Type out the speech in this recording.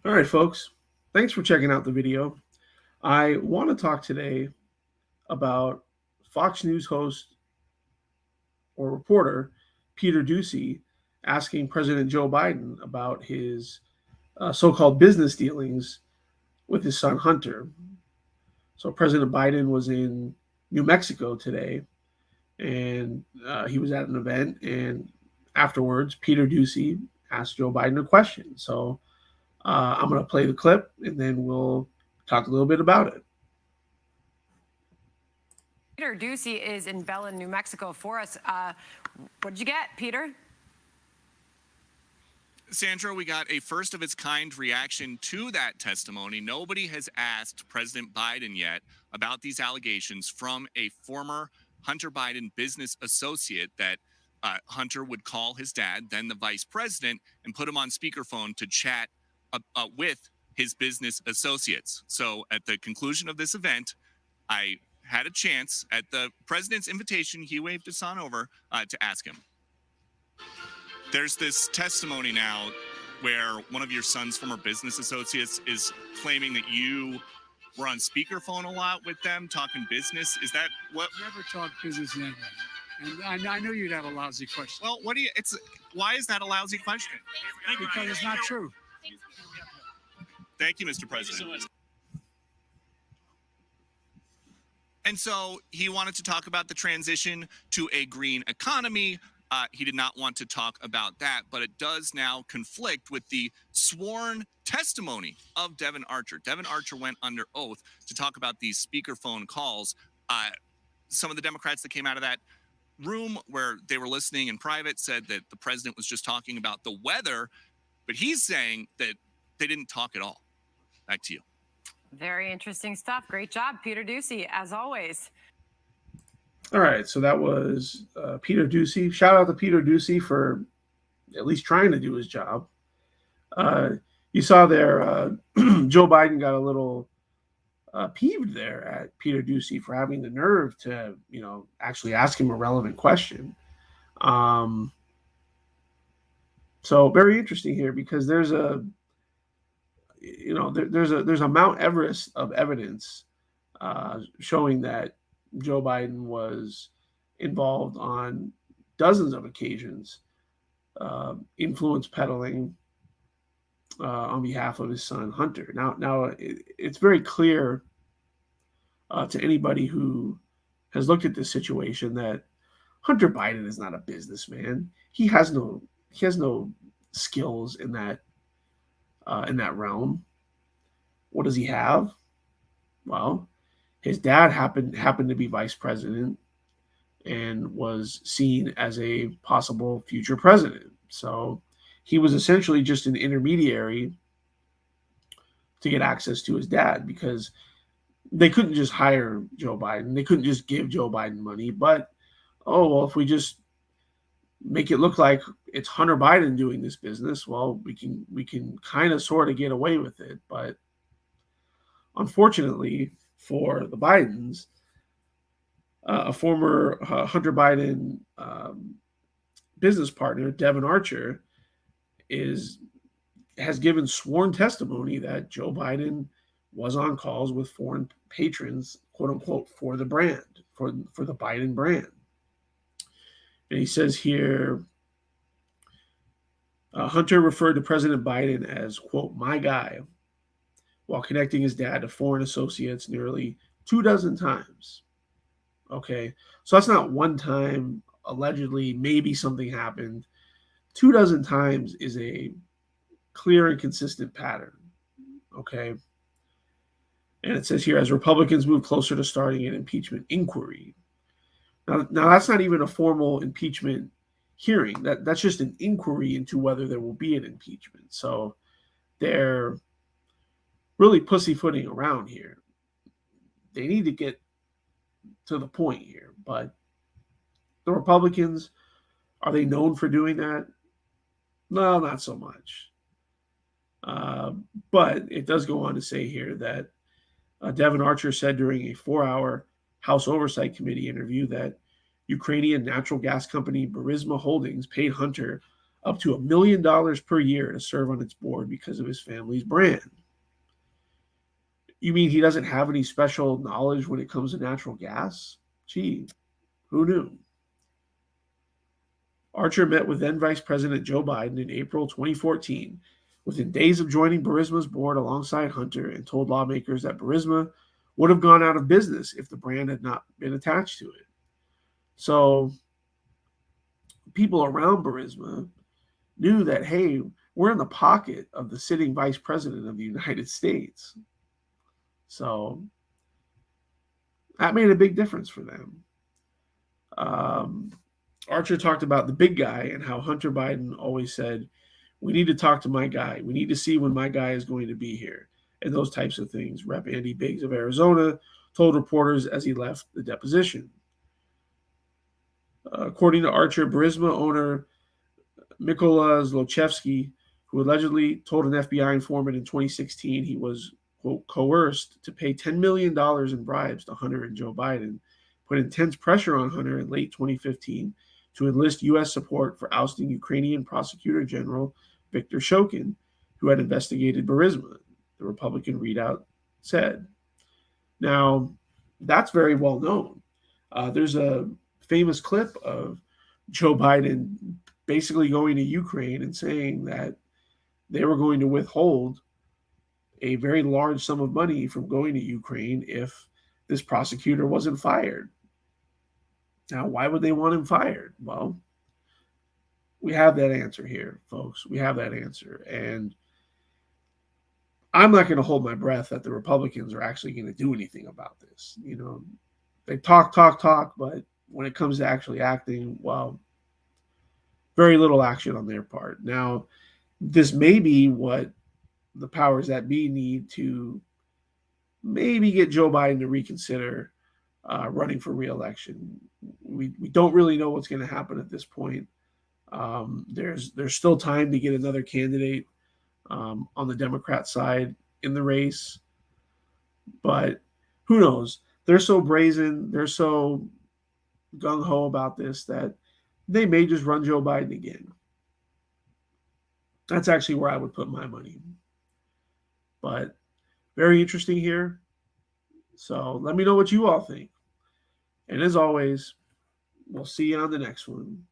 All right, folks. Thanks for checking out the video. I want to talk today about Fox News host or reporter Peter Doocy asking President Joe Biden about his so-called business dealings with his son Hunter. So President Biden was in New Mexico today, and he was at an event, and afterwards, Peter Doocy asked Joe Biden a question. So I'm going to play the clip, and then we'll talk a little bit about it. Peter Doocy is in Belen, New Mexico for us. What did you get, Peter? Sandra, we got a first of its kind reaction to that testimony. Nobody has asked President Biden yet about these allegations from a former Hunter Biden business associate that Hunter would call his dad, then the vice president, and put him on speakerphone to chat with his business associates. So at the conclusion of this event, I had a chance at the president's invitation. He waved us on over to ask him. There's this testimony now where one of your son's former business associates is claiming that you were on speakerphone a lot with them, talking business. Is that what? Never talk business in and I knew you'd have a lousy question. Well, why is that a lousy question? Because it's not true. Thank you, Mr. President. And so he wanted to talk about the transition to a green economy. He did not want to talk about that, but it does now conflict with the sworn testimony of Devon Archer. Devon Archer went under oath to talk about these speakerphone calls. Some of the Democrats that came out of that room where they were listening in private said that the president was just talking about the weather, but he's saying that they didn't talk at all. Back to you. Very interesting stuff. Great job, Peter Doocy, as always. All right, so that was Peter Doocy. Shout out to Peter Doocy for at least trying to do his job. You saw there, Joe Biden got a little peeved there at Peter Doocy for having the nerve to, actually ask him a relevant question. So very interesting here because there's a Mount Everest of evidence showing that Joe Biden was involved on dozens of occasions, influence peddling on behalf of his son Hunter. Now it's very clear to anybody who has looked at this situation that Hunter Biden is not a businessman. He has no skills in that realm. What does he have? Well, his dad happened to be vice president and was seen as a possible future president. So he was essentially just an intermediary to get access to his dad because they couldn't just hire Joe Biden. They couldn't just give Joe Biden money. But, if we just make it look like it's Hunter Biden doing this business, well, we can kind of sort of get away with it. But unfortunately for the Bidens, a former Hunter Biden business partner, Devon Archer, has given sworn testimony that Joe Biden was on calls with foreign patrons, quote unquote, for the brand, for the Biden brand. And he says here, Hunter referred to President Biden as, quote, my guy, while connecting his dad to foreign associates nearly 24 times. Okay, so that's not one time, allegedly, maybe something happened. 24 times is a clear and consistent pattern. Okay. And it says here, as Republicans move closer to starting an impeachment inquiry. Now that's not even a formal impeachment hearing. That's just an inquiry into whether there will be an impeachment. So they're really pussyfooting around here. They need to get to the point here. But the Republicans, are they known for doing that? No, not so much. But it does go on to say here that Devon Archer said during a 4-hour House Oversight Committee interview that Ukrainian natural gas company Burisma Holdings paid Hunter up to $1 million per year to serve on its board because of his family's brand. You mean he doesn't have any special knowledge when it comes to natural gas? Gee, who knew? Archer met with then Vice President Joe Biden in April 2014, within days of joining Burisma's board alongside Hunter, and told lawmakers that Burisma would have gone out of business if the brand had not been attached to it. So people around Burisma knew that, hey, we're in the pocket of the sitting vice president of the United States. So that made a big difference for them. Archer talked about the big guy and how Hunter Biden always said, we need to talk to my guy. We need to see when my guy is going to be here, and those types of things. Rep. Andy Biggs of Arizona told reporters as he left the deposition. According to Archer, Burisma owner Mykola Zlochevsky, who allegedly told an FBI informant in 2016 he was, quote, coerced to pay $10 million in bribes to Hunter and Joe Biden, put intense pressure on Hunter in late 2015 to enlist U.S. support for ousting Ukrainian Prosecutor General Viktor Shokin, who had investigated Burisma, the Republican readout said. Now, that's very well known. There's a famous clip of Joe Biden basically going to Ukraine and saying that they were going to withhold a very large sum of money from going to Ukraine if this prosecutor wasn't fired. Now, why would they want him fired? Well, we have that answer here, folks. We have that answer. And I'm not going to hold my breath that the Republicans are actually going to do anything about this. You know, they talk, but when it comes to actually acting, well, very little action on their part. Now, this may be what the powers that be need to maybe get Joe Biden to reconsider running for re-election. We don't really know what's going to happen at this point. There's still time to get another candidate on the Democrat side in the race, but who knows? They're so brazen, they're so gung-ho about this that they may just run Joe Biden again. That's actually where I would put my money. But very interesting here. So let me know what you all think. And as always, we'll see you on the next one.